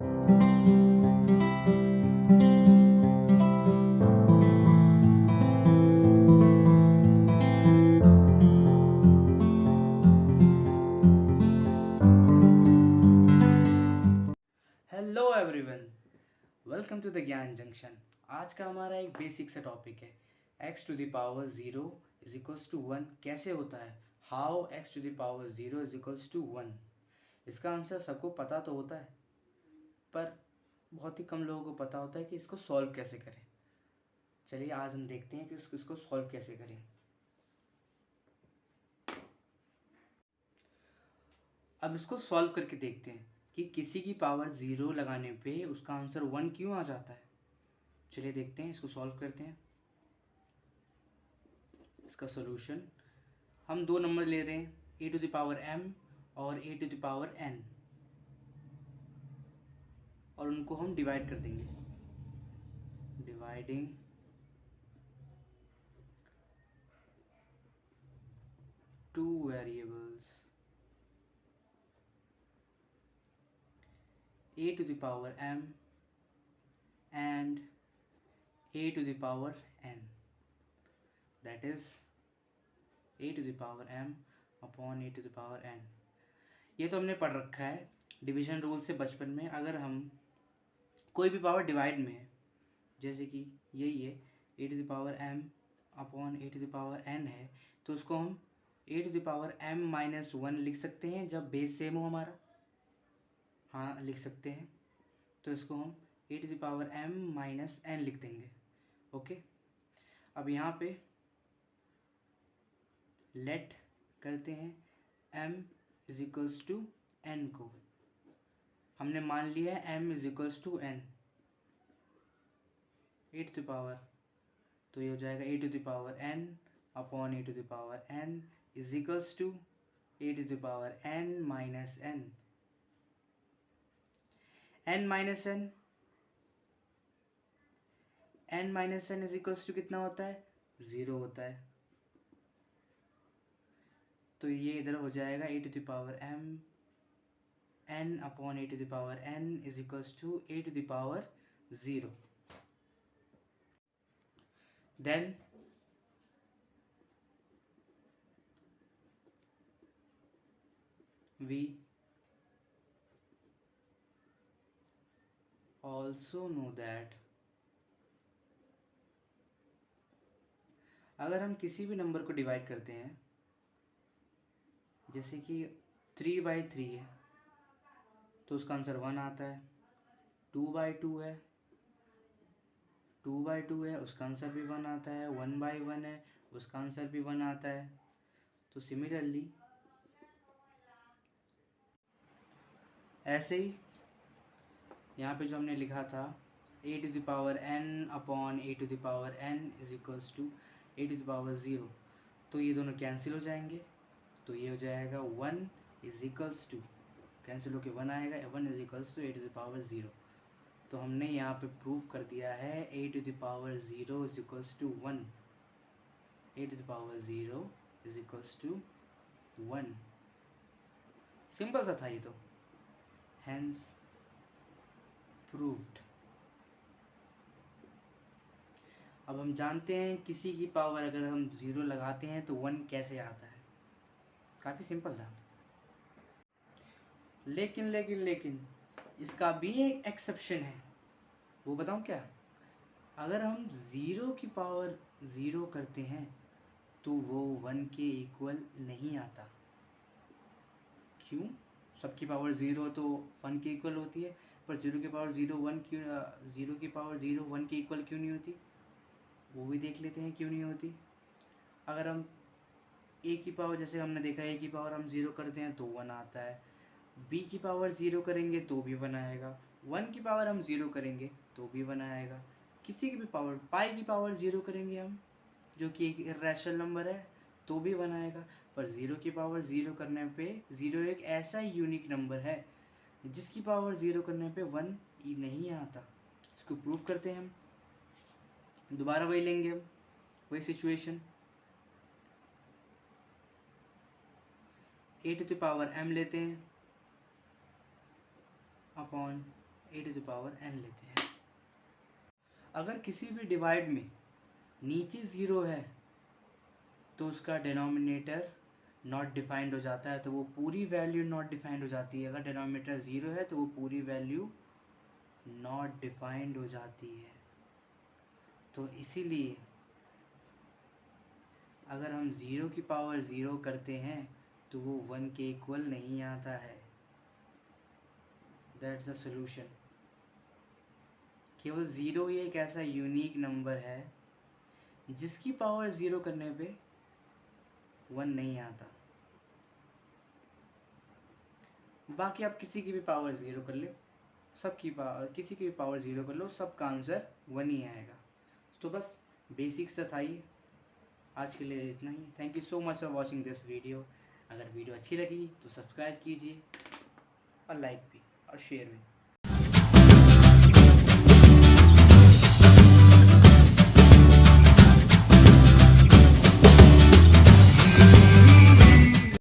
Hello everyone, welcome to the Gyan junction. आज का हमारा एक बेसिक सा टॉपिक है, x to the power zero is equals to one कैसे होता है। How x to the power zero is equals to one. इसका आंसर सबको पता तो होता है, पर बहुत ही कम लोगों को पता होता है कि इसको सॉल्व कैसे करें। चलिए आज हम देखते हैं कि इसको सॉल्व कैसे करें। अब इसको सॉल्व करके देखते हैं कि किसी की पावर ज़ीरो लगाने पे उसका आंसर वन क्यों आ जाता है। चलिए देखते हैं, इसको सॉल्व करते हैं। इसका सोल्यूशन, हम दो नंबर ले रहे हैं, a to the power m और a to the power n, और उनको हम डिवाइड कर देंगे। Dividing two variables, a to the power m and a to the power n, that is a to the power m upon a to the power n. ये तो हमने पढ़ रखा है डिवीजन रूल से बचपन में। अगर हम कोई भी पावर डिवाइड में है, जैसे कि यही है a to the power m upon a to the power n है, तो उसको हम a to the power m minus one लिख सकते हैं जब बेस सेम हो हमारा। हाँ लिख सकते हैं। तो इसको हम a to the power m minus n लिख देंगे। ओके, अब यहाँ पे लेट करते हैं m is equals to n को। हमने मान लिया है m is equals to n, a to the power, तो ये हो जाएगा a to the power n upon a to the power n is equals to a to the power n minus n। n minus n, n minus n is equals to कितना होता है, zero होता है। तो ये इधर हो जाएगा a to the power m n upon a to the power n is equals to a to the power zero. Then we also know that अगर हम किसी भी नंबर को डिवाइड करते हैं, जैसे कि 3/3 है तो उसका आंसर वन आता है। 2/2 है, 2/2 है, उसका आंसर भी वन आता है। 1/1 है, उसका आंसर भी वन आता है। तो सिमिलरली ऐसे ही यहाँ पे जो हमने लिखा था a to the power n upon a to the power n is equals to a to the power zero, तो ये दोनों कैंसिल हो जाएंगे। तो ये हो जाएगा one is equals to, cancel होके वन आएगा, one is equals to a to the power zero. तो हमने यहाँ पे प्रूव कर दिया है a to the power zero is equals to one. A to the power zero is equals to one. Simple सा था ये तो, हैंस प्रूव्ड। अब हम जानते हैं किसी की पावर अगर हम ज़ीरो लगाते हैं तो वन कैसे आता है। काफ़ी सिंपल था। लेकिन लेकिन लेकिन इसका भी एक एक्सेप्शन है, वो बताऊँ क्या। अगर हम ज़ीरो की पावर ज़ीरो करते हैं तो वो वन के इक्वल नहीं आता। क्यों? सबकी पावर ज़ीरो तो वन के इक्वल होती है, पर ज़ीरो की पावर ज़ीरो वन क्यों, ज़ीरो की पावर ज़ीरो वन के इक्वल क्यों नहीं होती, वो भी देख लेते हैं क्यों नहीं होती। अगर हम ए की पावर, जैसे हमने देखा ए की पावर हम ज़ीरो करते हैं तो वन आता है, बी की पावर ज़ीरो करेंगे तो भी वन आएगा, वन की पावर हम ज़ीरो करेंगे तो भी वन आएगा। किसी की भी पावर, पाई की पावर ज़ीरो करेंगे हम, जो कि एक इरेशनल नंबर है, तो भी वन आएगा। पर ज़ीरो की पावर ज़ीरो करने पे, ज़ीरो एक ऐसा यूनिक नंबर है जिसकी पावर ज़ीरो करने पे वन ही नहीं आता। इसको प्रूफ करते हैं हम। दोबारा वही लेंगे हम, वही situation, a to the power m लेते हैं अपॉन a⁻n लेते हैं। अगर किसी भी डिवाइड में नीचे 0 है तो उसका डिनोमिनेटर नॉट डिफाइंड हो जाता है, तो वो पूरी वैल्यू नॉट डिफाइंड हो जाती है। अगर डिनोमिनेटर 0 है तो वो पूरी वैल्यू नॉट डिफाइंड हो जाती है। तो इसीलिए अगर हम 0 की पावर 0 करते हैं तो वो 1 के इक्वल नहीं आता है। That's the solution. केवल 0 ही एक ऐसा यूनिक नंबर है जिसकी पावर 0 करने पे 1 नहीं आता। बाकी आप किसी की भी पावर 0 कर लो, सबकी पावर किसी की भी पावर 0 कर लो, सबका आंसर 1 ही आएगा। तो बस बेसिक सा था ये। आज के लिए इतना ही। Thank you so much for watching this video. अगर वीडियो अच्छी लगी तो सब्सक्राइब कीजिए और लाइक भी और शेयर भी।